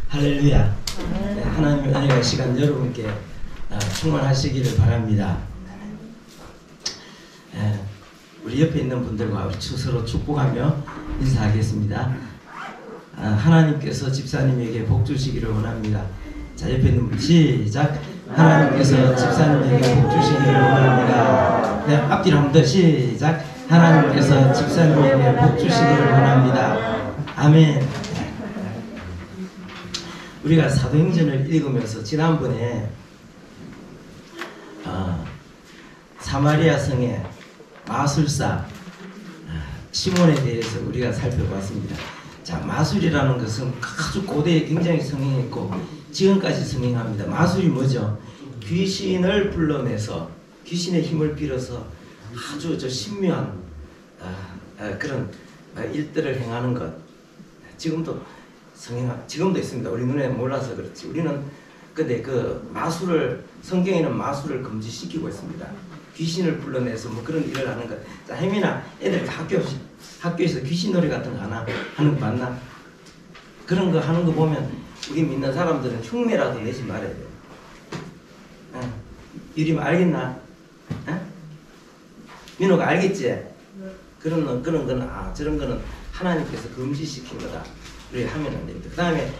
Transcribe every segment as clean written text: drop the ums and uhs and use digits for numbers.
할렐루야. 네, 하나님의 은혜가 시간 여러분께 충만하시기를 바랍니다. 우리 옆에 있는 분들과 우리 서로 축복하며 인사하겠습니다. 하나님께서 집사님에게 복 주시기를 원합니다. 자, 옆에 있는 분 시작. 하나님께서 집사님에게 복 주시기를 원합니다. 네, 앞뒤로 한 번 더 시작. 하나님께서 집사님에게 복 주시기를 원합니다. 아멘. 우리가 사도행전을 읽으면서 지난번에 사마리아 성의 마술사 시몬에 대해서 우리가 살펴봤습니다. 자, 마술이라는 것은 아주 고대에 굉장히 성행했고 지금까지 성행합니다. 마술이 뭐죠? 귀신을 불러내서 귀신의 힘을 빌어서 아주 신묘한 그런 일들을 행하는 것. 지금도 있습니다. 우리 눈에 몰라서 그렇지. 우리는 근데 그 마술을, 성경에는 마술을 금지시키고 있습니다. 귀신을 불러내서 뭐 그런 일을 하는 것. 자, 혜민아, 애들 다 학교에서 귀신 놀이 같은 거 하는 거 맞나? 그런 거 하는 거 보면 우리 믿는 사람들은 흉내라도 내지 말아야 돼요. 유림 알겠나? 민호가 알겠지? 그런 거는 저런 거는 하나님께서 금지시킨 거다. 우리 하면 안 됩니다. 그 다음에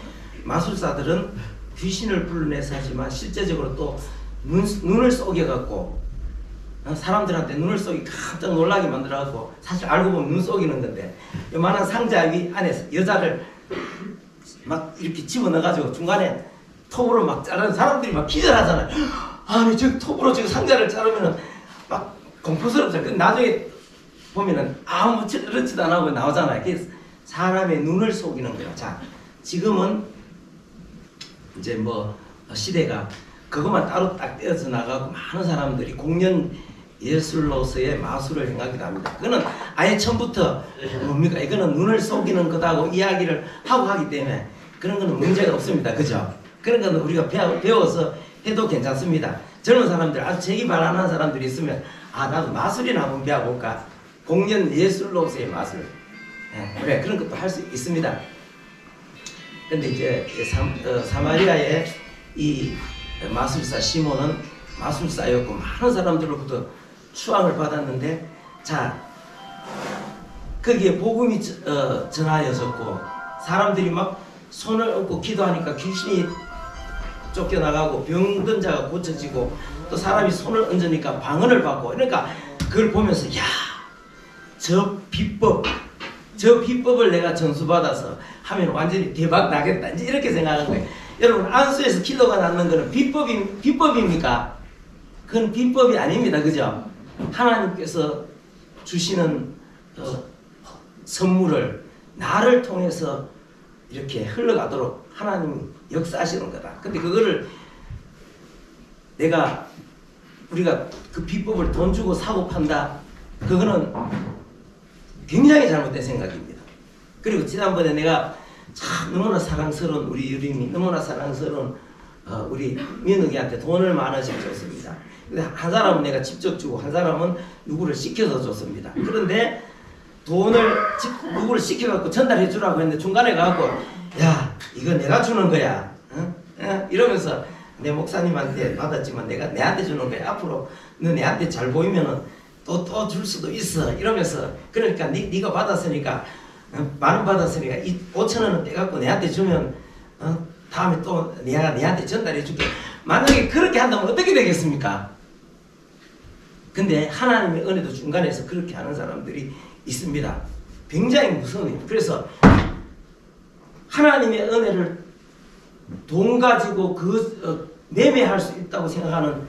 마술사들은 귀신을 불러내서 하지만 실제적으로 또 눈을 속여갖고 사람들한테 눈을 속이 깜짝 놀라게 만들어갖고 사실 알고 보면 눈 속이는 건데 요만한 상자 위 안에서 여자를 막 이렇게 집어넣어가지고 중간에 톱으로 막 자르는 사람들이 막 기절하잖아요. 아니 저 톱으로 저 상자를 자르면은 막 공포스럽잖아요. 나중에 보면은 아무렇지도 안 하고 나오잖아요. 사람의 눈을 속이는 거예요. 자, 지금은 이제 뭐 시대가 그것만 따로 딱 떼어서 나가고 많은 사람들이 공연 예술로서의 마술을 행하기도 합니다. 그거는 아예 처음부터 뭡니까? 이거는 눈을 속이는 거다고 이야기를 하고 하기 때문에 그런 거는 문제가 없습니다. 그죠? 그런 거는 우리가 배워서 해도 괜찮습니다. 젊은 사람들, 아주 재기발 안 하는 사람들이 있으면 나도 마술이나 한번 배워볼까? 공연 예술로서의 마술. 그래, 그런 것도 할 수 있습니다. 근데 이제 사마리아의 이 마술사 시몬은 마술사였고 많은 사람들로부터 추앙을 받았는데, 자, 거기에 복음이 전하여졌고 사람들이 막 손을 얹고 기도하니까 귀신이 쫓겨나가고 병든 자가 고쳐지고 또 사람이 손을 얹으니까 방언을 받고, 그러니까 그걸 보면서 야, 저 비법을 내가 전수받아서 하면 완전히 대박 나겠다, 이제 이렇게 생각하는 거예요. 여러분, 안수에서 기도가 낫는 거는 비법입니까? 그건 비법이 아닙니다. 그죠? 하나님께서 주시는 선물을 나를 통해서 이렇게 흘러가도록 하나님이 역사하시는 거다. 근데 그거를 우리가 그 비법을 돈 주고 사고 판다, 그거는 굉장히 잘못된 생각입니다. 그리고 지난번에 내가 참 너무나 사랑스러운 우리 유림이, 너무나 사랑스러운 우리 민욱이한테 돈을 10,000원씩 줬습니다. 근데 한 사람은 내가 직접 주고 한 사람은 누구를 시켜서 줬습니다. 그런데 돈을 누구를 시켜갖고 전달해 주라고 했는데 중간에 가갖고 야, 이거 내가 주는 거야, 이러면서 내 목사님한테 받았지만 내가 내한테 주는 거야. 앞으로 너 내한테 잘 보이면은 또 줄 수도 있어, 이러면서. 그러니까 네가 받았으니까 10,000원 받았으니까 이 5,000원은 떼갖고 내한테 주면 다음에 또 내가 내한테 전달해 줄게. 만약에 그렇게 한다면 어떻게 되겠습니까? 근데 하나님의 은혜도 중간에서 그렇게 하는 사람들이 있습니다. 굉장히 무서운 일. 그래서 하나님의 은혜를 돈 가지고 매매할 수 있다고 생각하는,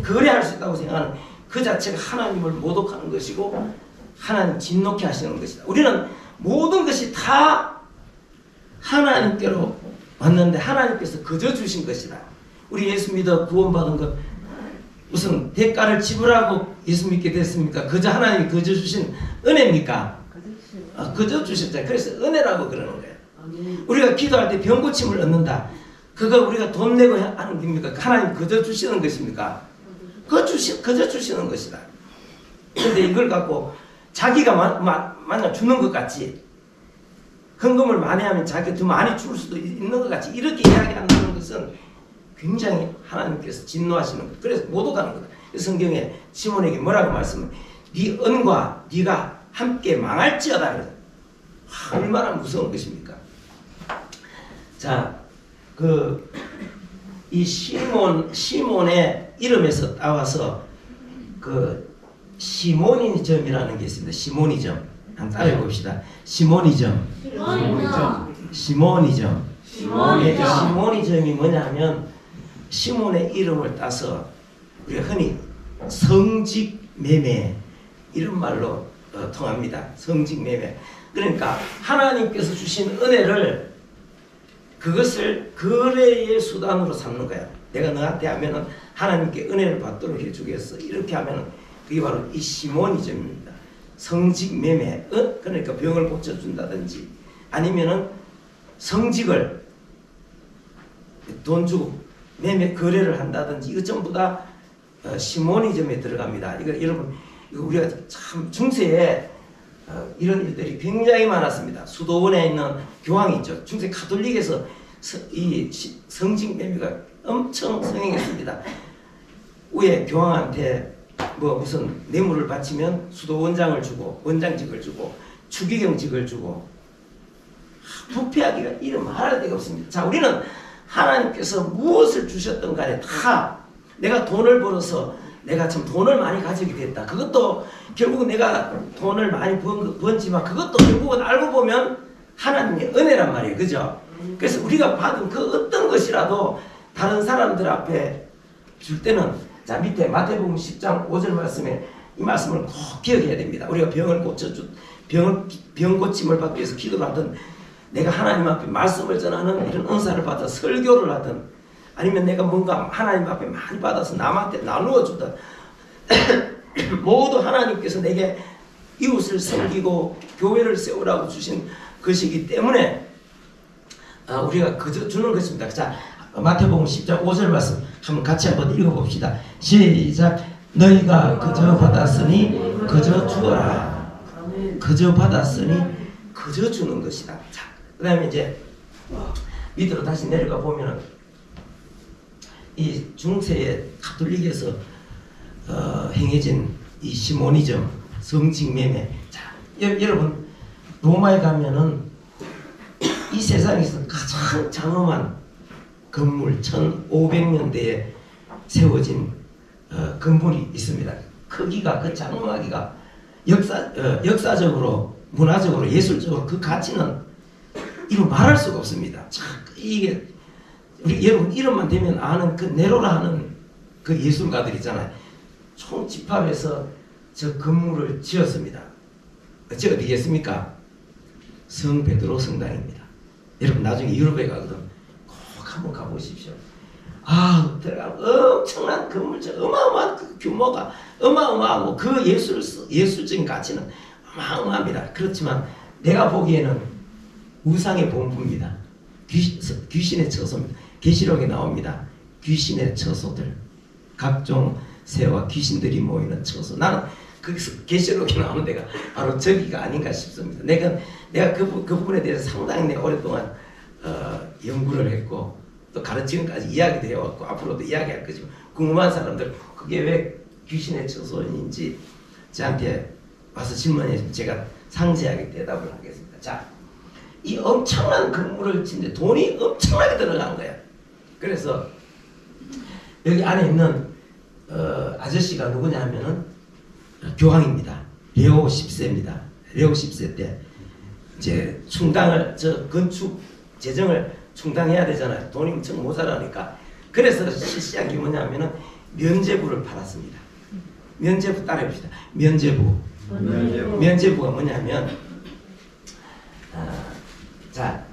거래할 수 있다고 생각하는 그 자체가 하나님을 모독하는 것이고 하나님 진노케 하시는 것이다. 우리는 모든 것이 다 하나님께로 왔는데 하나님께서 거저 주신 것이다. 우리 예수 믿어 구원받은 것 무슨 대가를 지불하고 예수 믿게 됐습니까? 그저 하나님이 거저 주신 은혜입니까? 거저 주셨잖아요. 그래서 은혜라고 그러는 거예요. 우리가 기도할 때 병 고침을 얻는다, 그거 우리가 돈 내고 하는 겁니까? 하나님 거저 주시는 것입니까? 거저 주시는 것이다. 근데 이걸 갖고 자기가 만약 주는 것 같지, 헌금을 많이 하면 자기가 더 많이 줄 수도 있는 것 같이 이렇게 이야기한다는 것은 굉장히 하나님께서 진노하시는 것. 그래서 못 오가는 거다. 성경에 시몬에게 뭐라고 말씀을 네 은과 네가 함께 망할지어다. 그래서 얼마나 무서운 것입니까? 자, 이 시몬의 이름에서 따와서 시모니즘이라는 게 있습니다. 시모니즘. 한번 따라해 봅시다. 시모니즘. 시모니즘이 뭐냐면 시몬의 이름을 따서 우리가 흔히 성직매매 이런 말로 통합니다. 성직매매. 그러니까 하나님께서 주신 은혜를 그것을 거래의 수단으로 삼는 거야. 내가 너한테 하면은 하나님께 은혜를 받도록 해주겠어. 이렇게 하면은 그게 바로 이 시모니즘입니다. 성직매매. 그러니까 병을 고쳐준다든지 아니면은 성직을 돈 주고 매매 거래를 한다든지 이거 전부 다 시모니즘에 들어갑니다. 이거 여러분 이거 우리가 참 중세에 이런 일들이 굉장히 많았습니다. 수도원에 있는 교황이 있죠. 중세 가톨릭에서 이 성직매매가 엄청 성행했습니다. 위에 교황한테 뭐 무슨 뇌물을 바치면 수도원장을 주고 원장직을 주고 추기경직을 주고 부패하기가 이름 말할 데가 없습니다. 자, 우리는 하나님께서 무엇을 주셨던 간에 다 내가 돈을 벌어서 내가 참 돈을 많이 가지게 됐다. 그것도 결국은 내가 돈을 많이 번지만 그것도 결국은 알고 보면 하나님의 은혜란 말이에요. 그죠? 그래서 우리가 받은 그 어떤 것이라도 다른 사람들 앞에 줄 때는 자 밑에 마태복음 10장 5절 말씀에 이 말씀을 꼭 기억해야 됩니다. 우리가 병을 병 고침을 받기 위해서 기도를 하든 내가 하나님 앞에 말씀을 전하는 이런 은사를 받아 설교를 하든 아니면 내가 뭔가 하나님 앞에 많이 받아서 남한테 나누어 주든 모두 하나님께서 내게 이웃을 섬기고 교회를 세우라고 주신 것이기 때문에 우리가 그저 주는 것입니다. 자, 마태복음 10장 5절 말씀 한번 같이 한번 읽어봅시다. 시작. 너희가 그저 받았으니 그저 주어라. 그저 받았으니 그저 주는 것이다. 자, 그 다음에 이제 밑으로 다시 내려가 보면은 이 중세의 가톨릭에서 행해진 이 시모니즘, 성직매매. 자, 여러분 로마에 가면은 이 세상에서 가장 장엄한 건물 1500년대에 세워진 건물이 있습니다. 크기가 그 장엄하기가 역사적으로 문화적으로 예술적으로 그 가치는 이루 말할 수가 없습니다. 참 이게 우리 여러분 이름만 대면 아는 그 네로라 하는 그 예술가들 있잖아요. 총 집합해서 저 건물을 지었습니다. 저 어디겠습니까? 성 베드로 성당입니다. 여러분 나중에 유럽에 가거든 꼭 한번 가보십시오. 아, 들어가면 엄청난 건물, 어마어마한 그 규모가 어마어마하고 그 예술적인 가치는 어마어마합니다. 그렇지만 내가 보기에는 우상의 본부입니다. 귀신의 처소입니다. 계시록에 나옵니다. 귀신의 처소들, 각종 새와 귀신들이 모이는 처소. 나는 거기서 계시록에 나오는 데가 바로 저기가 아닌가 싶습니다. 내가 그 부분에 대해서 상당히 오랫동안 연구를 했고 또 가르치는까지 이야기도 해왔고 앞으로도 이야기할 거지만 궁금한 사람들 그게 왜 귀신의 처소인지 저한테 와서 질문해 제가 상세하게 대답을 하겠습니다. 자, 이 엄청난 건물을 짓는데 돈이 엄청나게 들어간 거야. 그래서 여기 안에 있는 아저씨가 누구냐 하면은 교황입니다. 레오 10세입니다. 레오 10세 때 이제 충당을 건축 재정을 충당해야 되잖아요. 돈이 엄청 모자라니까. 그래서 실시한 게 뭐냐면은 면죄부를 팔았습니다. 면죄부 따라해봅시다. 면죄부가 뭐냐면 자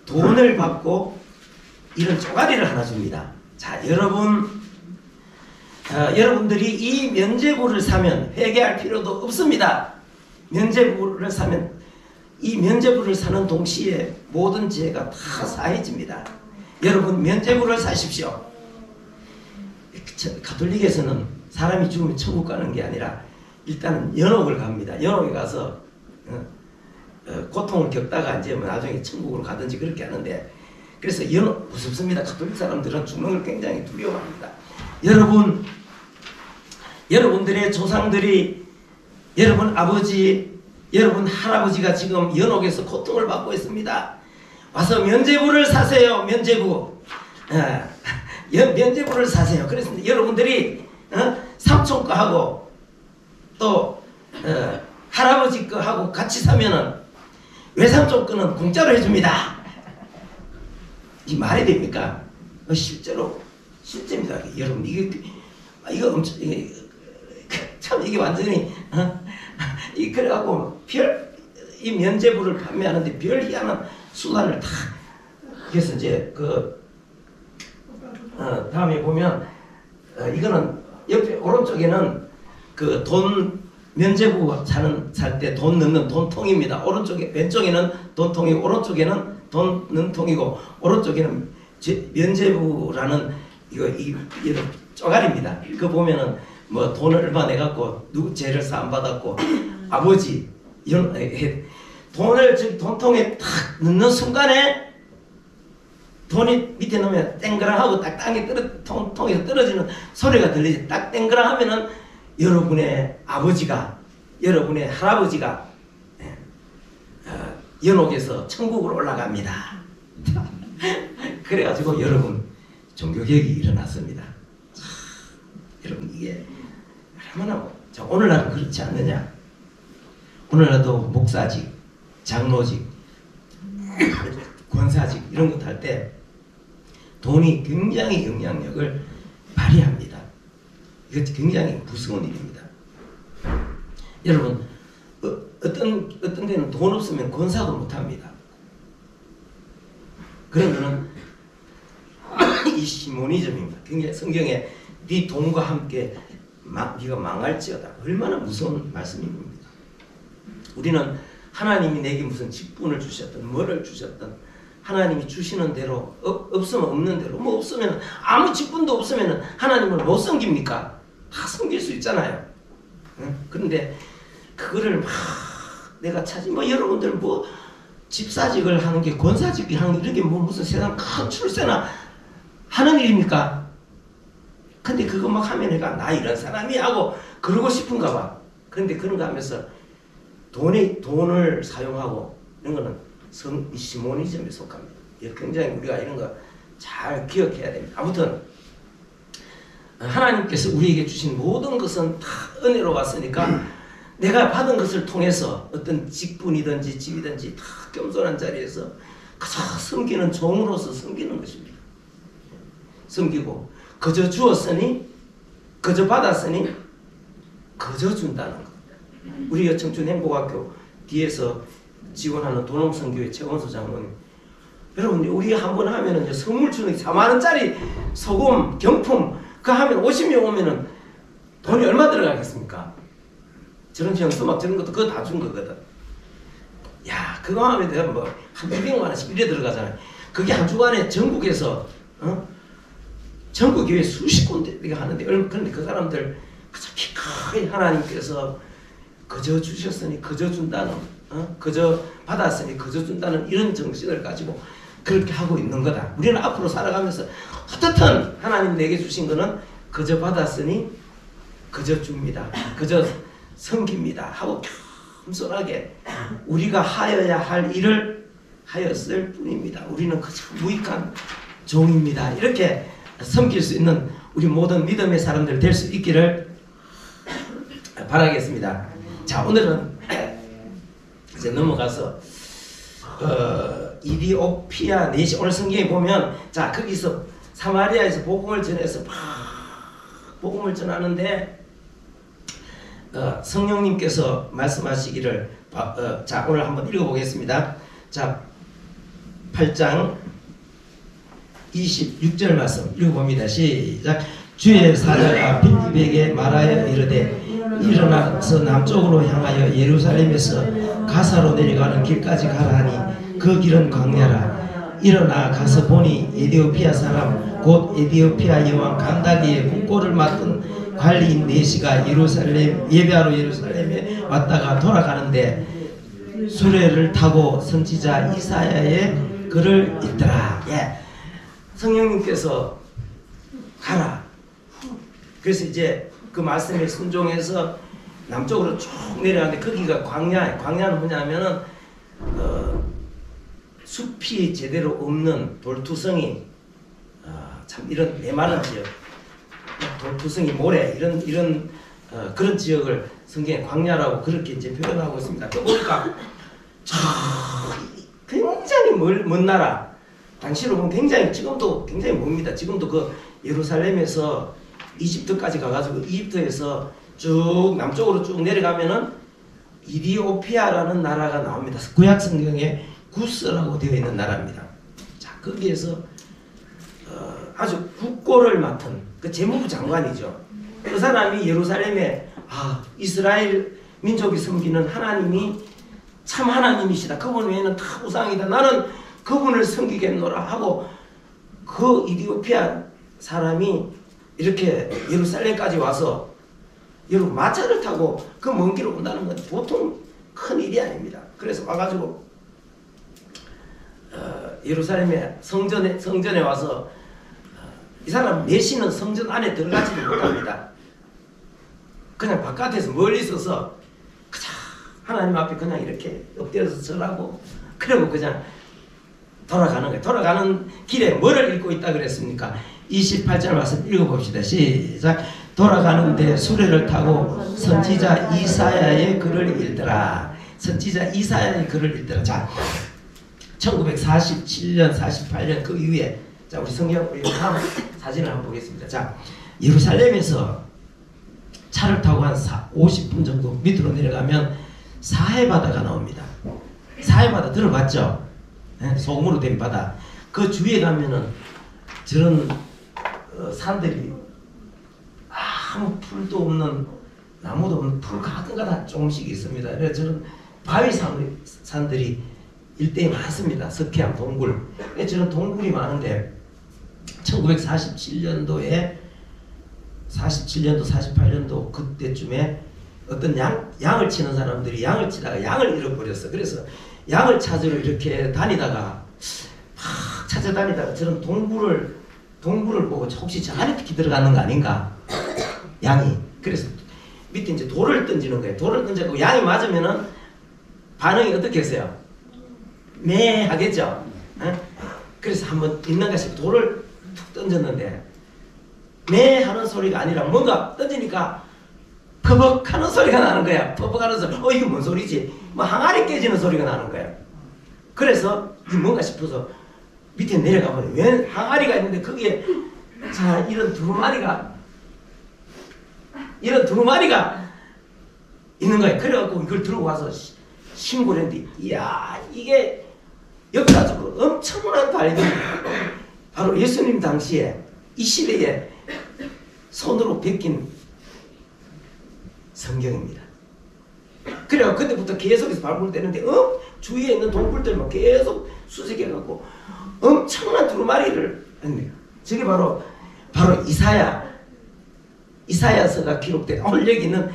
돈을 받고 이런 쪼가리를 하나 줍니다. 자, 여러분들이 이 면죄부를 사면 회개할 필요도 없습니다. 면죄부를 사면 이 면죄부를 사는 동시에 모든 죄가 다 사해집니다. 여러분 면죄부를 사십시오. 가톨릭에서는 사람이 죽으면 천국 가는 게 아니라 일단은 연옥을 갑니다. 연옥에 가서 고통을 겪다가 이제 나중에 천국으로 가든지 그렇게 하는데, 그래서 무섭습니다. 가톨릭 사람들은 죽는 걸 굉장히 두려워합니다. 여러분들의 조상들이, 여러분 아버지, 여러분 할아버지가 지금 연옥에서 고통을 받고 있습니다. 와서 면죄부를 사세요. 면죄부. 면죄부를 사세요. 그래서 여러분들이 삼촌 거 하고 또 할아버지 거 하고 같이 사면은 외삼촌 거는 공짜로 해줍니다. 이 말이 됩니까? 실제입니다. 여러분 이거 엄청 참 이게 완전히 그래갖고 이 면죄부를 판매하는데 별 희한한 수단을 다. 그래서 이제 다음에 보면 이거는 옆에 오른쪽에는 그 돈 면죄부 살 때 돈 넣는 돈통입니다. 오른쪽에 왼쪽에는 돈통이고 오른쪽에는 돈 넣는 통이고 오른쪽에는 면죄부라는 이거 쪼가리입니다. 그거 보면은 뭐 돈을 얼마 내갖고 누구 죄를 사함 받았고 아버지 이런 돈을 돈통에 탁 넣는 순간에 돈이 밑에 넣으면 땡그랑하고 딱 땅에 통에서 떨어지는 소리가 들리지. 딱 땡그랑 하면은 여러분의 아버지가, 여러분의 할아버지가 연옥에서 천국으로 올라갑니다. 그래가지고 여러분 종교개혁이 일어났습니다. 여러분 이게 얼마나 오늘날은 그렇지 않느냐. 오늘날도 목사직, 장로직, 권사직 이런 것 할 때 돈이 굉장히 영향력을 발휘합니다. 이거 굉장히 무서운 일입니다. 여러분 어떤 데는 돈 없으면 권사도 못합니다. 그런 거는 이 시모니즘입니다. 굉장히 성경에 네 돈과 함께 네가 망할지어다. 얼마나 무서운 말씀입니다. 우리는 하나님이 내게 무슨 직분을 주셨든 뭐를 주셨든 하나님이 주시는 대로 없으면 없는 대로 뭐 없으면 아무 직분도 없으면 하나님을 못 섬깁니까? 다 섬길 수 있잖아요. 그런데 그거를 막 내가 뭐 여러분들 뭐 집사직을 하는 게 권사직을 하는 게 이렇게 뭐 무슨 세상 큰 출세나 하는 일입니까? 근데 그거 막 하면 내가 나 이런 사람이 하고 그러고 싶은가 봐. 그런데 그런 거 하면서 돈을 사용하고 이런 거는 시모니즘에 속합니다. 굉장히 우리가 이런 거 잘 기억해야 됩니다. 아무튼 하나님께서 우리에게 주신 모든 것은 다 은혜로 왔으니까 내가 받은 것을 통해서 어떤 직분이든지 집이든지 다 겸손한 자리에서 그저 섬기는 종으로서 섬기는 것입니다. 섬기고 그저 주었으니 그저 받았으니 그저 준다는 것. 우리 청춘행복학교 뒤에서 지원하는 도농선교회 최원수 장로님, 여러분 우리 한번 하면은 이제 선물 주는 4만 원짜리 소금 경품 그거 하면 50명 오면은 돈이 얼마 들어가겠습니까? 저런 현수막 저런 것도 그거 다 준 거거든. 야 그거 하면 내가 뭐 한 200만 원씩 이래 들어가잖아요. 그게 한 주간에 전국에서 전국 교회 수십 군데가 하는데 그런데 그 사람들 그저 기꺼이 하나님께서 그저 주셨으니 그저 준다는 그저 받았으니 그저 준다는 이런 정신을 가지고 그렇게 하고 있는 거다. 우리는 앞으로 살아가면서 어떻든 하나님 내게 주신 거는 그저 받았으니 그저 줍니다. 그저 섬깁니다 하고 겸손하게 우리가 하여야 할 일을 하였을 뿐입니다. 우리는 그저 무익한 종입니다. 이렇게 섬길 수 있는 우리 모든 믿음의 사람들 될 수 있기를 바라겠습니다. 자 오늘은 이제 넘어가서 이디오피아 내시 오늘 성경에 보면 자 거기서 사마리아에서 복음을 전해서 막 복음을 전하는데 성령님께서 말씀하시기를 자 오늘 한번 읽어보겠습니다. 자 8장 26절 말씀 읽어봅니다. 시작. 주의 사자가 빌립에게 말하여 이르되 일어나서 남쪽으로 향하여 예루살렘에서 가사로 내려가는 길까지 가라 하니 그 길은 광야라. 일어나 가서 보니 에디오피아 사람 곧 에디오피아 여왕 간다기의 국고를 맡은 관리인 네시가 예루살렘 예배하러 예루살렘에 왔다가 돌아가는데 수레를 타고 선지자 이사야의 글을 읽더라. 예. 성령님께서 가라. 그래서 이제 그 말씀에 순종해서 남쪽으로 쭉 내려가는데 거기가 광야예요. 광야는 뭐냐면은 숲이 제대로 없는 돌투성이 참 이런 메마른 지역, 돌투성이 모래 이런 그런 지역을 성경에 광야라고 그렇게 이제 표현하고 있습니다. 또 보니까 굉장히 먼 나라, 당시로 보면 굉장히 지금도 굉장히 멉니다. 지금도 그 예루살렘에서 이집트까지 가가지고 이집트에서 쭉 남쪽으로 쭉 내려가면은 이디오피아라는 나라가 나옵니다. 구약 성경에 구스라고 되어 있는 나라입니다. 자, 거기에서 아주 국고를 맡은 그 재무부 장관이죠. 그 사람이 예루살렘에 이스라엘 민족이 섬기는 하나님이 참 하나님이시다. 그분 외에는 다 우상이다. 나는 그분을 섬기겠노라 하고 그 이디오피아 사람이 이렇게 예루살렘까지 와서 여러분 마차를 타고 그 먼 길을 온다는 건 보통 큰 일이 아닙니다. 그래서 와가지고 예루살렘의 성전에 와서 이 사람 메시는 성전 안에 들어가지도 못합니다. 그냥 바깥에서 멀리 있어서 그냥 하나님 앞에 그냥 이렇게 엎드려서 절하고 그러고 그냥 돌아가는 거예요. 돌아가는 길에 뭐를 읽고 있다 그랬습니까? 28절 말씀 읽어봅시다. 시작. 돌아가는데 수레를 타고 선지자 이사야의 글을 읽더라. 선지자 이사야의 글을 읽더라. 자, 1947년, 48년 그 이후에 자 우리 성경 우리 다음 사진을 한번 보겠습니다. 자, 예루살렘에서 차를 타고 한 50분 정도 밑으로 내려가면 사해바다가 나옵니다. 사해바다 들어봤죠? 네? 소금으로 된 바다. 그 주위에 가면은 저런 산들이 아무 풀도 없는 나무도 없는 풀 가끔가다 조금씩 있습니다. 그래서 저런 바위 산들이 일대에 많습니다. 석회암, 동굴. 저런 동굴이 많은데 1947년도에 47년도, 48년도 그때쯤에 어떤 양을 치는 사람들이 양을 치다가 양을 잃어버렸어. 그래서 양을 찾으러 이렇게 다니다가 막 찾아다니다가 저런 동굴을 보고 혹시 저 안에 특히 들어가는 거 아닌가? 양이. 그래서 밑에 이제 돌을 던지는 거예요. 돌을 던져고 양이 맞으면은 반응이 어떻게 했어요? 매 하겠죠? 그래서 한번 있는가 싶어 돌을 툭 던졌는데 매 하는 소리가 아니라 뭔가 던지니까 퍼벅 하는 소리가 나는 거야. 퍼벅 하는 소리. 이거 뭔 소리지? 뭐 항아리 깨지는 소리가 나는 거야. 그래서 이게 뭔가 싶어서 밑에 내려가 보니 웬 항아리가 있는데 거기에 자 이런 두루마리가 있는 거야. 그래갖고 이걸 들고 와서 신고를 했는데 이야 이게 역사적으로 엄청난 발견입니다. 바로 예수님 당시에 이 시대에 손으로 베낀 성경입니다. 그래요. 그때부터 계속해서 발굴되는데 주위에 있는 동굴들만 계속 수색해갖고 엄청난 두루마리를 했네요. 저게 바로 이사야서가 기록된 오늘 여기 있는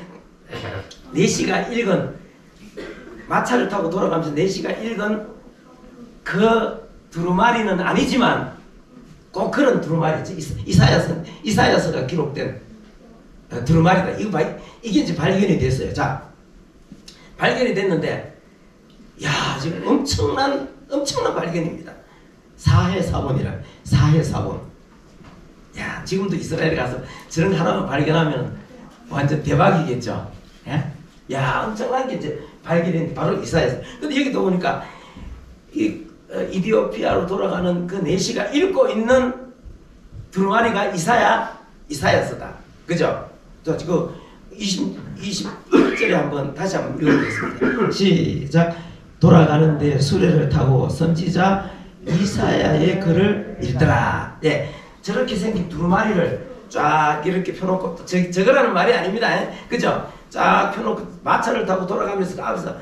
4시가 읽은 마차를 타고 돌아가면서 4시가 읽은 그 두루마리는 아니지만 꼭 그런 두루마리지. 이사야서가 기록된 두루마리다. 이게 이제 발견이 됐어요. 자, 발견이 됐는데, 야, 지금 엄청난 발견입니다. 사해사본이라, 사해사본. 야, 지금도 이스라엘에 가서 저런 거 하나만 발견하면 완전 대박이겠죠. 예? 야, 엄청난 게 이제 발견이 바로 이사야서. 근데 여기도 보니까, 이디오피아로 돌아가는 그 4시가 읽고 있는 두루마리가 이사야서다. 그죠? 자, 지금 20절에 다시 한번 읽어보겠습니다. 시작. 돌아가는데 수레를 타고 선지자 이사야의 글을 읽더라. 네, 저렇게 생긴 두루마리를 쫙 이렇게 펴놓고 저거라는 말이 아닙니다. 그죠? 쫙 펴놓고 마차를 타고 돌아가면서 가면서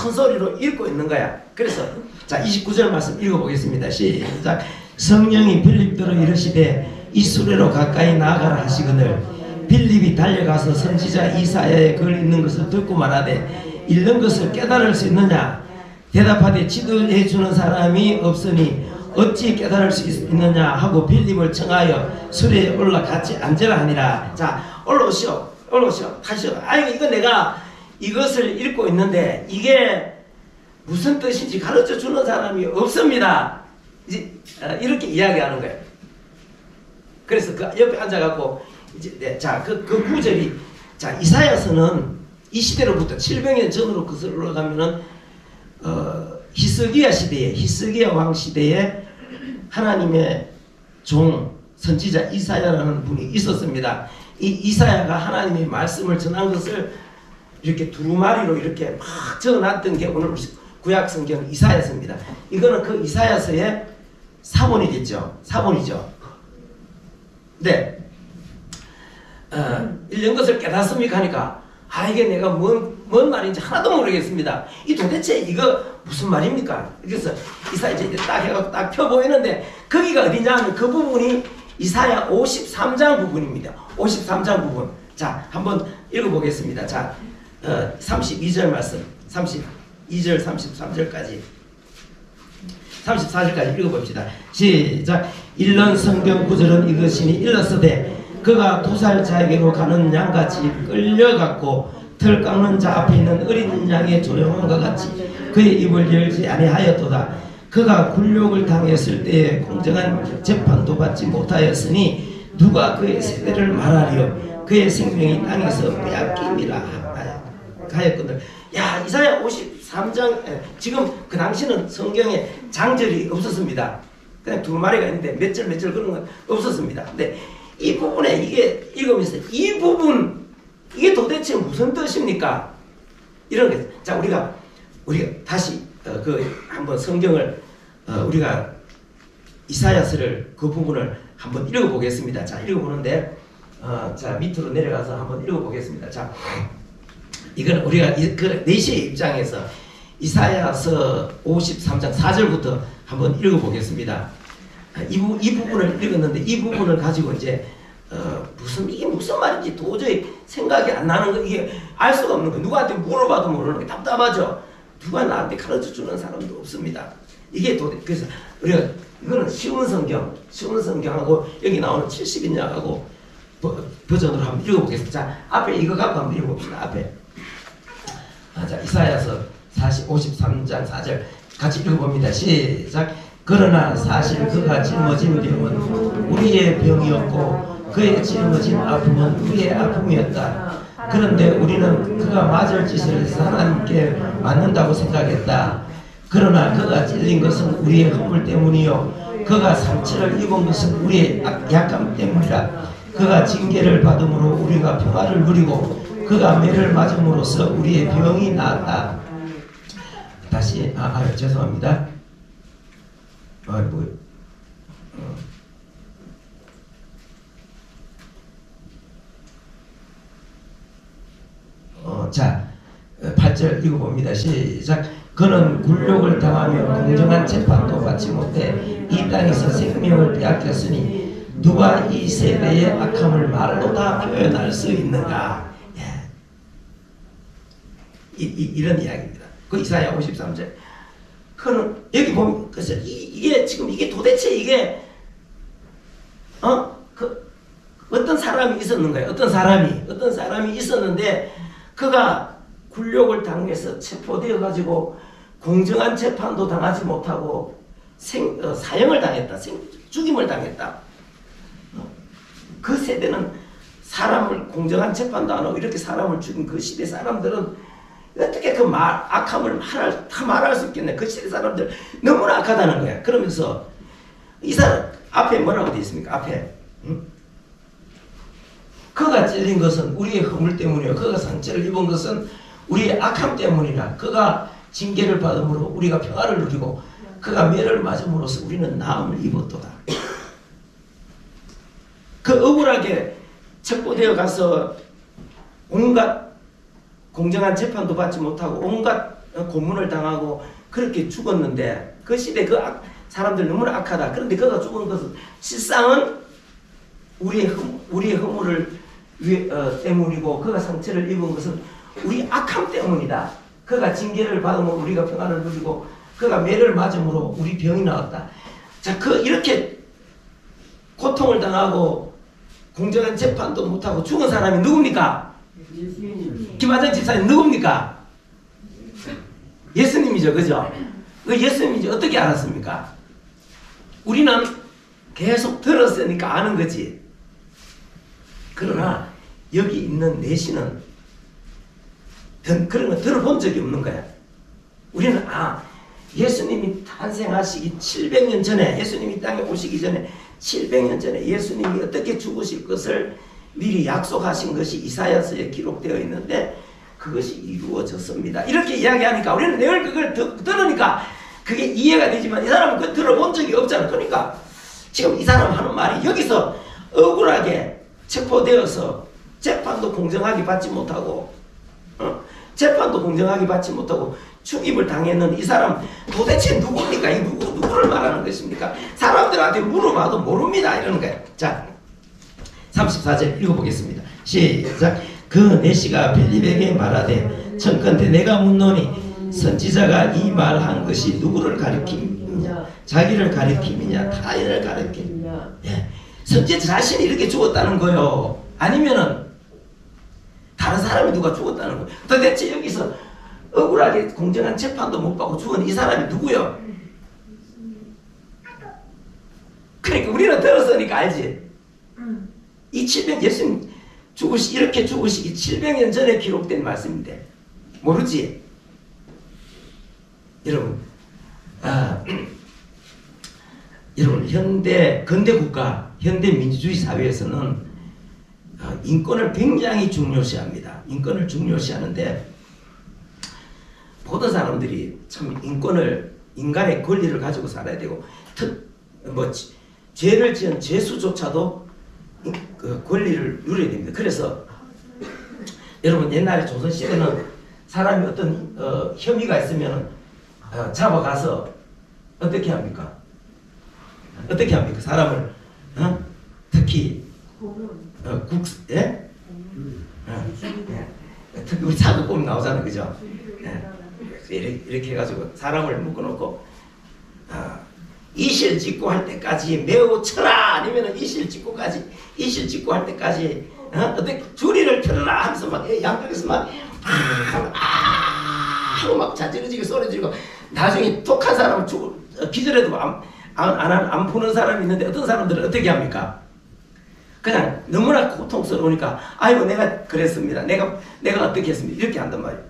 큰 소리로 읽고 있는 거야. 그래서 자 29절 말씀 읽어보겠습니다. 시작. 성령이 빌립더러 이르시되 이 수레로 가까이 나아가라 하시거늘 빌립이 달려가서 선지자 이사야의 글 읽는 것을 듣고 말하되 잃는 것을 깨달을 수 있느냐? 대답하되 지도해 주는 사람이 없으니 어찌 깨달을 수 있느냐 하고 빌립을 청하여 수레에 올라같이 앉으라 하니라. 자, 올라오시오. 타시오. 아이고, 이거 내가 이것을 읽고 있는데 이게 무슨 뜻인지 가르쳐 주는 사람이 없습니다. 이제 이렇게 이야기하는 거예요. 그래서 그 옆에 앉아갖고 이제 그 구절이, 자, 이사야서는 이 시대로부터 700년 전으로 거슬러 올라가면은 히스기야 왕 시대에 하나님의 종 선지자 이사야라는 분이 있었습니다. 이 이사야가 하나님의 말씀을 전한 것을 이렇게 두루마리로 이렇게 막 적어놨던 게 오늘 구약 성경 이사야서입니다. 이거는 그 이사야서의 사본이겠죠. 사본이죠. 네. 읽는 것을 깨닫습니까 하니까, 이게 내가 뭔 말인지 하나도 모르겠습니다. 이 도대체 이거 무슨 말입니까? 그래서 이사야 이제 딱 해갖고 딱 펴 보이는데, 거기가 어디냐 하면 그 부분이 이사야 53장 부분입니다. 53장 부분. 자, 한번 읽어보겠습니다. 자, 32절 말씀. 32절, 33절까지. 34절까지 읽어봅시다. 시작. 일런 성경 구절은 이것이니 일렀으되 그가 도살자에게로 가는 양같이 끌려갔고 털 깎는 자 앞에 있는 어린 양의 조용함과 같이 그의 입을 열지 아니하였도다. 그가 굴욕을 당했을 때에 공정한 재판도 받지 못하였으니 누가 그의 세대를 말하리요. 그의 생명이 땅에서 빼앗김이라 하였거늘. 야, 이사야 53장, 지금 그 당시는 성경에 장절이 없었습니다. 그냥 두루마리가 있는데 몇 절 그런 건 없었습니다. 근데 이 부분에 이게 읽으면서 이 부분, 이게 도대체 무슨 뜻입니까? 이런 게. 자, 우리가 다시 한번 성경을 우리가 이사야서를 그 부분을 한번 읽어보겠습니다. 자, 읽어보는데 자, 밑으로 내려가서 한번 읽어보겠습니다. 자, 이거는 우리가 그 내시의 입장에서 이사야서 53장 4절부터 한번 읽어보겠습니다. 이 부분을 읽었는데 이 부분을 가지고 이제 이게 무슨 말인지 도저히 생각이 안 나는 거, 이게 알 수가 없는 거, 누구한테 물어봐도 모르는 게 답답하죠. 누가 나한테 가르쳐 주는 사람도 없습니다. 이게 그래서 우리가 이거는 쉬운 성경하고 여기 나오는 70인약하고 버전으로 한번 읽어보겠습니다. 자, 앞에 이거 갖고 한번 읽어봅시다. 앞에. 자, 이사야서 53장 4절 같이 읽어봅니다. 시작. 그러나 사실 그가 짊어진 병은 우리의 병이었고 그의 짊어진 아픔은 우리의 아픔이었다. 그런데 우리는 그가 맞을 짓을 해서 하나님께 맞는다고 생각했다. 그러나 그가 찔린 것은 우리의 허물 때문이요 그가 상처를 입은 것은 우리의 약함 때문이라. 그가 징계를 받음으로 우리가 평화를 누리고 그가 매를 맞음으로써 우리의 병이 나았다. 다시 죄송합니다. 자, 8절 읽어봅니다. 시작. 그는 굴욕을 당하며 공정한 재판도 받지 못해 이 땅에서 생명을 빼앗겼으니 누가 이 세대의 악함을 말로 다 표현할 수 있는가? 이런 이야기입니다. 그 이사야 53절. 그는 여기 보면 그래서 이게 지금 이게 도대체 이게 어떤 사람이 있었는가요? 어떤 사람이 있었는데 그가 굴욕을 당해서 체포되어 가지고 공정한 재판도 당하지 못하고 사형을 당했다. 죽임을 당했다. 그 세대는 사람을 공정한 재판도 안 하고 이렇게 사람을 죽인 그 시대 사람들은 어떻게 그 악함을 다 말할 수 있겠네. 그 시대 사람들 너무나 악하다는 거야. 그러면서 이 사람 앞에 뭐라고 되어 있습니까? 앞에 그가 찔린 것은 우리의 허물 때문이요 그가 상처를 입은 것은 우리의 악함 때문이라. 그가 징계를 받음으로 우리가 평화를 누리고 그가 매를 맞음으로써 우리는 나음을 입었도다. 그 억울하게 첩보되어 가서 온갖 공정한 재판도 받지 못하고 온갖 고문을 당하고 그렇게 죽었는데 그 시대 그 사람들 너무나 악하다. 그런데 그가 죽은 것은 실상은 우리의 허물을 때문이고 그가 상처를 입은 것은 우리 악함 때문이다. 그가 징계를 받으면 우리가 평안을 누리고 그가 매를 맞음으로 우리 병이 나왔다. 자, 이렇게 고통을 당하고 공정한 재판도 못하고 죽은 사람이 누굽니까? 김하정 집사님 누굽니까? 예수님이죠. 그죠? 그 예수님인지 어떻게 알았습니까? 우리는 계속 들었으니까 아는 거지. 그러나 여기 있는 내신은 그런 거 들어본 적이 없는 거야. 우리는 예수님이 탄생하시기 700년 전에, 예수님이 땅에 오시기 전에 700년 전에 예수님이 어떻게 죽으실 것을 미리 약속하신 것이 이사야서에 기록되어 있는데 그것이 이루어졌습니다. 이렇게 이야기하니까 우리는 늘 그걸 들으니까 그게 이해가 되지만 이 사람은 그걸 들어본 적이 없잖아. 그러니까 지금 이 사람 하는 말이 여기서 억울하게 체포되어서 재판도 공정하게 받지 못하고 재판도 공정하게 받지 못하고 죽임을 당했는 이 사람 도대체 누굽니까? 이 누구를 말하는 것입니까? 사람들한테 물어봐도 모릅니다. 이러는 거예요. 자, 34절 읽어보겠습니다. 시작. 그 내시가 빌립에게 말하되 청컨대 내가 묻노니 선지자가 이 말한 것이 누구를 가리킴이냐? 자기를 가리킴이냐? 타인을 가리킴이냐? 예. 선지자 자신이 이렇게 죽었다는 거요. 아니면은 다른 사람이 누가 죽었다는 거예요. 도대체 여기서 억울하게 공정한 재판도 못 받고 죽은 이 사람이 누구요? 그러니까 우리는 들었으니까 알지. 이 700 예수님 이렇게 죽으시기 700년 전에 기록된 말씀인데 모르지? 여러분, 여러분 근대 국가, 현대 민주주의 사회에서는 인권을 굉장히 중요시합니다. 인권을 중요시하는데 모든 사람들이 참 인간의 권리를 가지고 살아야 되고 죄를 지은 죄수조차도 그 권리를 누려야 됩니다. 그래서 여러분 옛날에 조선시대는 사람이 어떤 혐의가 있으면 잡아가서 어떻게 합니까? 어떻게 합니까? 사람을 특히 특히 우리 사극 보면 나오잖아요. 그죠? 이렇게 해가지고 사람을 묶어놓고 이실 짓고 할 때까지 매우 쳐라 아니면 이실 짓고 할 때까지 어떻게 주리를 펴라 하면서 막 양쪽에서 막 하고 막 자지러지게 소리 지르고 나중에 독한 사람을 기절해도 안 푸는 사람이 있는데 어떤 사람들은 어떻게 합니까? 그냥 너무나 고통스러우니까 아이고 내가 그랬습니다. 내가 어떻게 했습니다. 이렇게 한단 말이에요.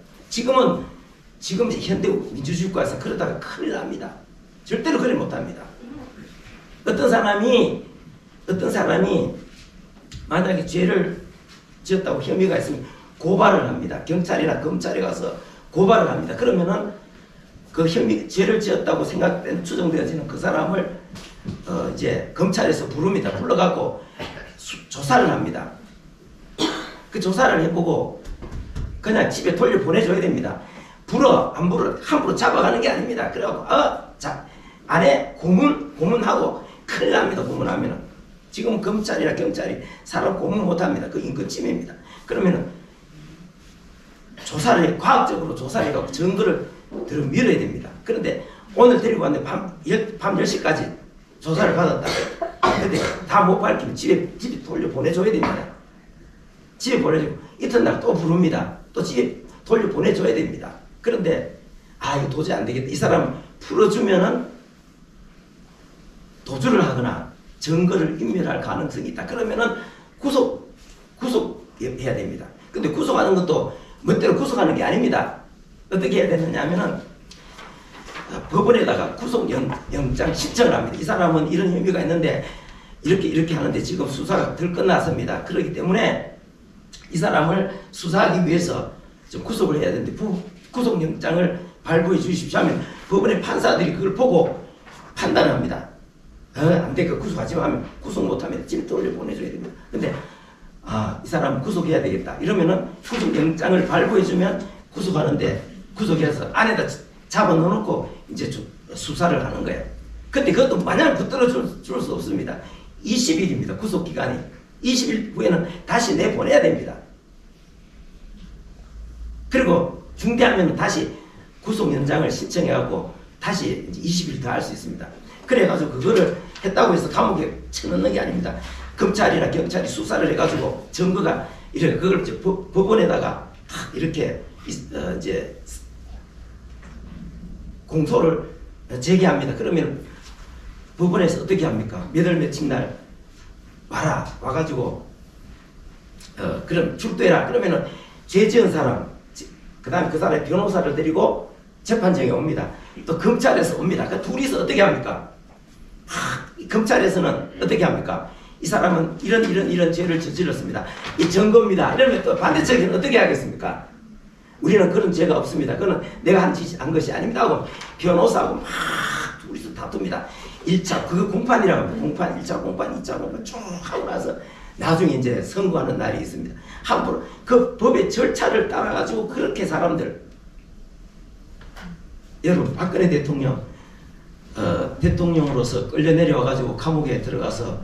지금 현대 민주주의 국가에서 그러다가 큰일 납니다. 절대로 그래 못합니다. 어떤 사람이 만약에 죄를 지었다고 혐의가 있으면 고발을 합니다. 경찰이나 검찰에 가서 고발을 합니다. 그러면은 그 죄를 지었다고 추정되어지는 그 사람을 이제 검찰에서 부릅니다. 불러갖고 조사를 합니다. 그 조사를 해보고 그냥 집에 돌려 보내줘야 됩니다. 안 불어 함부로 잡아가는 게 아닙니다. 그래갖고 안에 고문하고 큰일 납니다. 고문하면은 지금 검찰이나 경찰이 사람 고문 못합니다. 그 인권 침해입니다. 그러면은 과학적으로 조사를 해갖고 증거를 들어 밀어야 됩니다. 그런데 오늘 데리고 왔는데 밤 10시까지 조사를 받았다. 근데 다 못 밝히면 집에 돌려 보내줘야 됩니다. 집에 보내주고 이튿날 또 부릅니다. 또 집에 돌려 보내줘야 됩니다. 그런데 이거 도저히 안 되겠다. 이 사람 풀어주면은 도주를 하거나 증거를 인멸할 가능성이 있다. 그러면은 구속해야 됩니다. 근데 구속하는 것도 멋대로 구속하는 게 아닙니다. 어떻게 해야 되느냐 하면은 법원에다가 구속영장 신청을 합니다. 이 사람은 이런 혐의가 있는데 이렇게 하는데 지금 수사가 덜 끝났습니다. 그렇기 때문에 이 사람을 수사하기 위해서 좀 구속을 해야 되는데 구속영장을 발부해 주십시오 하면 법원의 판사들이 그걸 보고 판단을 합니다. 안 돼, 구속하지 마 하면 구속 못하면 집에 돌려 보내줘야 됩니다. 근데 이 사람 구속해야 되겠다. 이러면은 구속영장을 발부해주면 구속하는데 구속해서 안에다 잡아넣어놓고 이제 수사를 하는 거예요. 근데 그것도 마냥 붙들어 줄 수 없습니다. 20일입니다. 구속기간이. 20일 후에는 다시 내보내야 됩니다. 그리고 중대하면 다시 구속 연장을 신청해갖고 다시 20일 더 할 수 있습니다. 그래가지고 그거를 했다고 해서 감옥에 쳐넣는 게 아닙니다. 검찰이나 경찰이 수사를 해가지고 증거가 이렇게 그걸 이제 법원에다가 이렇게 이제 공소를 제기합니다. 그러면 법원에서 어떻게 합니까? 몇 월 며칠 날 와라 와가지고 그럼 출두해라. 그러면은 죄 지은 사람 그 다음에 그 사람의 변호사를 데리고 재판정에 옵니다. 또 검찰에서 옵니다. 그 둘이서 어떻게 합니까? 검찰에서는 어떻게 합니까? 이 사람은 이런 죄를 저질렀습니다. 이 증거입니다. 이러면 또 반대쪽에는 어떻게 하겠습니까? 우리는 그런 죄가 없습니다. 그건 내가 한 것이 아닙니다 하고 변호사하고 막 둘이서 다툽니다. 1차 그거 공판이라고 합니다. 공판 1차 공판 2차 공판 쭉 하고 나서 나중에 이제 선고하는 날이 있습니다. 함부로 그 법의 절차를 따라가지고 그렇게 사람들 여러분 박근혜 대통령 대통령으로서 끌려 내려와가지고 감옥에 들어가서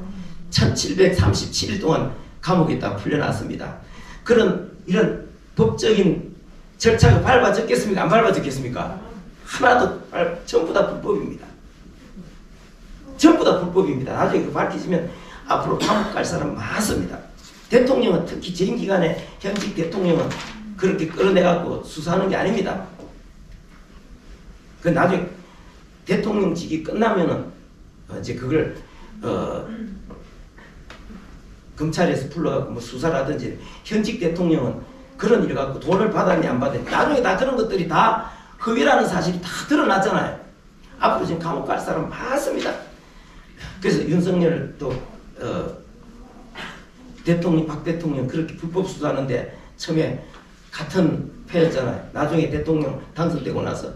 1737일 동안 감옥에 있다가 풀려났습니다. 이런 법적인 절차가 밟아졌겠습니까? 안 밟아졌겠습니까? 하나도 전부 다 불법입니다. 전부 다 불법입니다. 나중에 그 밝혀지면 앞으로 감옥 갈 사람 많습니다. 대통령은 특히 재임 기간에 현직 대통령은 그렇게 끌어내갖고 수사하는 게 아닙니다. 그 나중에 대통령직이 끝나면은 이제 그걸 검찰에서 불러갖고 뭐 수사라든지 현직 대통령은 그런 일 갖고 돈을 받았니 안 받았니 나중에 다 그런 것들이 다 허위라는 사실이 다 드러났잖아요. 앞으로 지금 감옥 갈 사람 많습니다. 그래서 윤석열 또 대통령 박 대통령 그렇게 불법 수사하는데 처음에 같은 패였잖아요. 나중에 대통령 당선되고 나서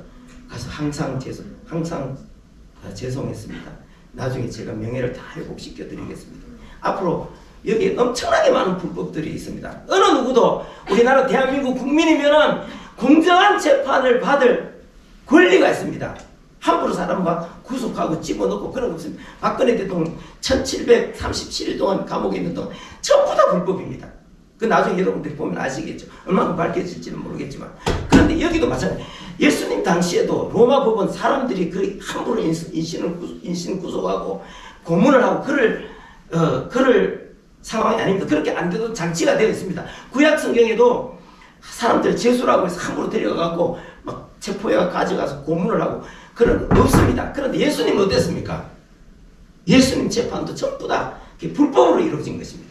가서 항상 죄송했습니다. 나중에 제가 명예를 다 회복시켜 드리겠습니다. 앞으로 여기에 엄청나게 많은 불법들이 있습니다. 어느 누구도 우리나라 대한민국 국민이면은 공정한 재판을 받을 권리가 있습니다. 함부로 사람 막 구속하고 집어넣고 그런 거 없습니다. 박근혜 대통령 1737일 동안 감옥에 있는 동안 전부 다 불법입니다. 그 나중에 여러분들이 보면 아시겠죠. 얼마나 밝혀질지는 모르겠지만. 그런데 여기도 마찬가지. 예수님 당시에도 로마 법원 사람들이 그 함부로 인신 구속하고 고문을 하고 그럴 상황이 아닙니다. 그렇게 안 돼도 장치가 되어 있습니다. 구약 성경에도 사람들 재수라고 해서 함부로 데려가고 막 체포해가 가져가서 고문을 하고 그런 거 없습니다. 그런데 예수님은 어땠습니까? 예수님 재판도 전부 다 불법으로 이루어진 것입니다.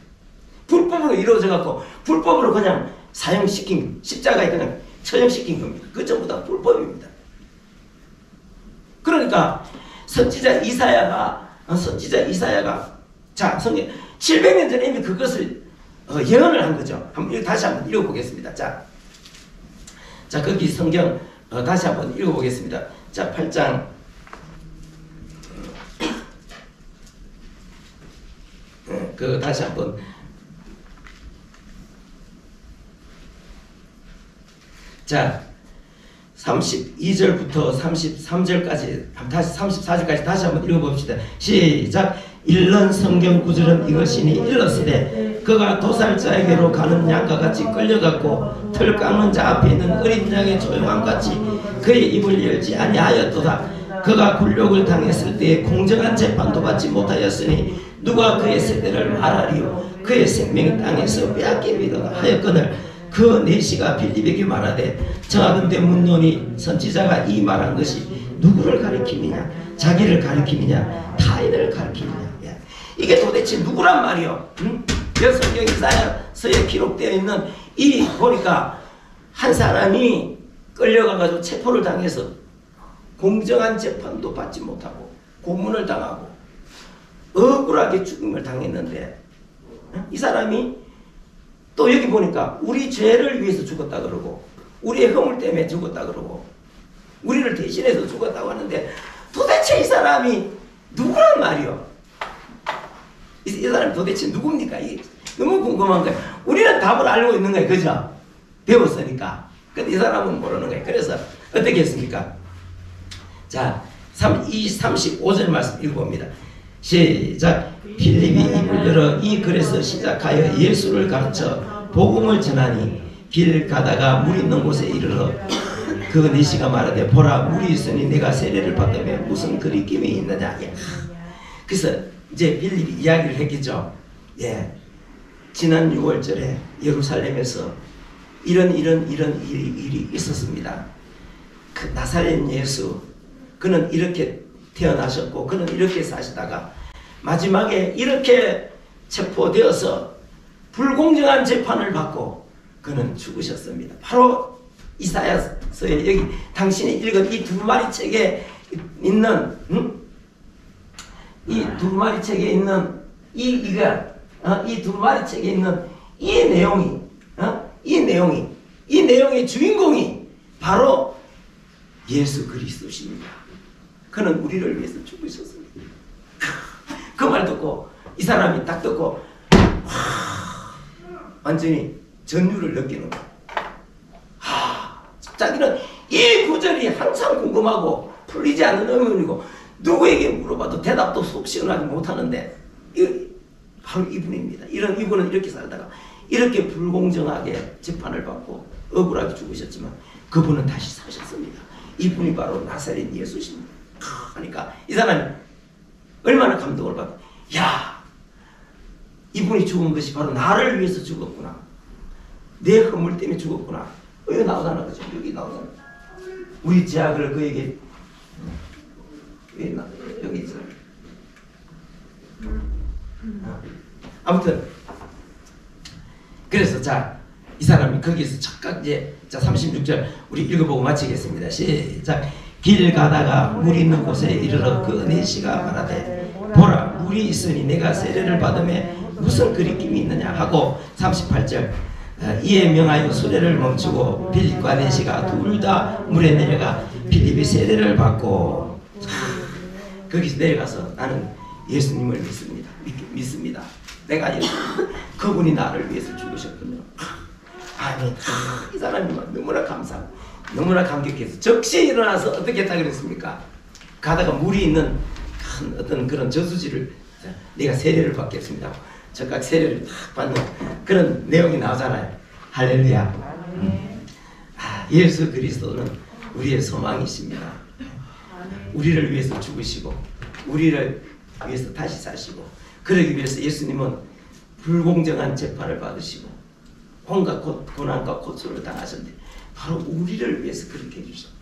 불법으로 이루어져갖고 불법으로 그냥 사형시킨 십자가에 그냥 처형시킨 겁니다. 그 전부 다 불법입니다. 그러니까 선지자 이사야가 자 성경 700년 전에 이미 그것을 예언을 한 거죠. 다시 한번 읽어보겠습니다. 자 거기 성경 다시 한번 읽어보겠습니다. 자 8장 그 다시 한번 자 32절부터 33절까지 다시 34절까지 다시 한번 읽어봅시다. 시작. 일런 성경 구절은 이것이니 일렀으되 그가 도살자에게로 가는 양과 같이 끌려갔고 털 깎는 자 앞에 있는 어린 양의 조용함같이 그의 입을 열지 아니하였도다. 그가 굴욕을 당했을 때에 공정한 재판도 받지 못하였으니 누가 그의 세대를 말하리요. 그의 생명이 땅에서 빼앗기리로다 하였거늘 그 내시가 빌립에게 말하되 저하건대 묻노니 선지자가 이 말한 것이 누구를 가리키느냐 자기를 가리키느냐 타인을 가리키느냐. 이게 도대체 누구란 말이요? 응? 성경 이사야서에 기록되어 있는 이 보니까 한 사람이 끌려가가지고 체포를 당해서 공정한 재판도 받지 못하고 고문을 당하고 억울하게 죽음을 당했는데 이 사람이 또 여기 보니까 우리 죄를 위해서 죽었다 그러고 우리의 허물 때문에 죽었다 그러고 우리를 대신해서 죽었다고 하는데 도대체 이 사람이 누구란 말이요? 이 사람이 도대체 누굽니까? 너무 궁금한 거예요. 우리는 답을 알고 있는 거예요. 그죠? 배웠으니까. 근데 이 사람은 모르는 거예요. 그래서 어떻게 했습니까? 자, 35절 말씀 읽어봅니다. 시작. 필립이 입을 열어 이 글에서 시작하여 예수를 가르쳐 복음을 전하니 길 가다가 물 있는 곳에 이르러 그 내시가 말하되 보라 물이 있으니 내가 세례를 받으며 무슨 거리낌이 있느냐. 예. 그래서 이제 빌립이 이야기를 했겠죠. 예. 지난 6월절에 예루살렘에서 이런 일이 있었습니다. 그 나사렛 예수, 그는 이렇게 태어나셨고 그는 이렇게 사시다가 마지막에 이렇게 체포되어서 불공정한 재판을 받고 그는 죽으셨습니다. 바로 이사야서에 여기 당신이 읽은 이 두루마리 책에 있는 이 두루마리 책에 있는 이 두루마리 책에 있는 이 내용의 주인공이 바로 예수 그리스도십니다. 그는 우리를 위해서 죽으셨습니다. 그 말 듣고 이 사람이 딱 듣고 완전히 전율을 느끼는 거예요. 자기는 이 구절이 항상 궁금하고 풀리지 않는 의문이고 누구에게 물어봐도 대답도 속 시원하지 못하는데 바로 이분입니다. 이분은 이렇게 살다가 이렇게 불공정하게 재판을 받고 억울하게 죽으셨지만 그분은 다시 사셨습니다. 이분이 바로 나사렛 예수십니다. 그러니까 이 사람이 얼마나 감동을 받고, 야, 이분이 죽은 것이 바로 나를 위해서 죽었구나. 내 허물 때문에 죽었구나. 여기 나오잖아, 그죠? 여기 나오잖아. 우리 제약을 그에게 여기 있어요. 아무튼 그래서 이 사람이 거기서 착각 이제 36절 우리 읽어보고 마치겠습니다. 시작. 길 가다가 물 있는 곳에 이르러 그 내시가 말하되 보라 물이 있으니 내가 세례를 받음에 무슨 거리낌이 있느냐 하고 38절 이에 명하여 수레를 멈추고 빌립과 내시가 둘 다 물에 내려가 빌립이 세례를 받고 거기서 내려가서 나는 예수님을 믿습니다. 내가 그분이 나를 위해서 죽으셨군요. 아니 이 사람이 너무나 감사하고 너무나 감격해서 즉시 일어나서 어떻게 했다 그랬습니까? 가다가 물이 있는 큰 어떤 그런 저수지를 내가 세례를 받겠습니다. 즉각 세례를 딱 받는 그런 내용이 나오잖아요. 할렐루야. 예수 그리스도는 우리의 소망이십니다. 우리를 위해서 죽으시고 우리를 위해서 다시 사시고 그러기 위해서 예수님은 불공정한 재판을 받으시고 온갖 고난과 고초를 당하셨는데 바로 우리를 위해서 그렇게 해주셨다.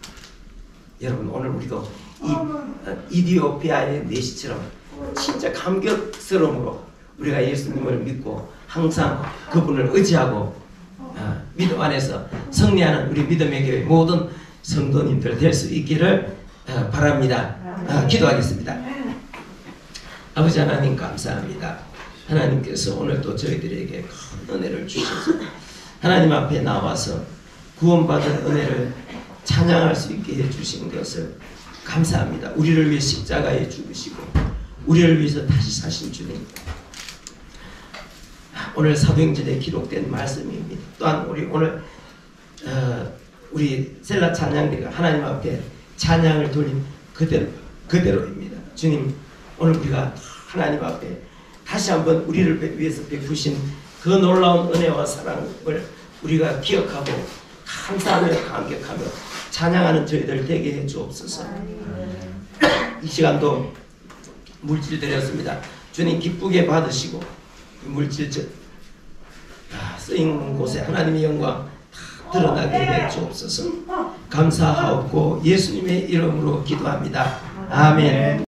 여러분 오늘 우리도 이디오피아의 내시처럼 진짜 감격스러움으로 우리가 예수님을 믿고 항상 그분을 의지하고 믿음 안에서 승리하는 우리 믿음의 교회 모든 성도님들 될 수 있기를 바랍니다. 기도하겠습니다. 아버지 하나님 감사합니다. 하나님께서 오늘 또 저희들에게 큰 은혜를 주셔서 하나님 앞에 나와서 구원받은 은혜를 찬양할 수 있게 해주신 것을 감사합니다. 우리를 위해 십자가에 죽으시고 우리를 위해서 다시 사신 주님, 오늘 사도행전에 기록된 말씀입니다. 또한 우리 오늘 우리 셀라 찬양대가 하나님 앞에 찬양을 돌린 그대로입니다. 주님, 오늘 우리가 하나님 앞에 다시 한번 우리를 위해서 베푸신 그 놀라운 은혜와 사랑을 우리가 기억하고 감사하며 감격하며 찬양하는 저희들 되게 해 주옵소서. 이 시간도 물질 드렸습니다. 주님 기쁘게 받으시고 물질 쓰이는 곳에 하나님의 영광 드러나게 해 주옵소서. 감사하옵고 예수님의 이름으로 기도합니다. 아멘.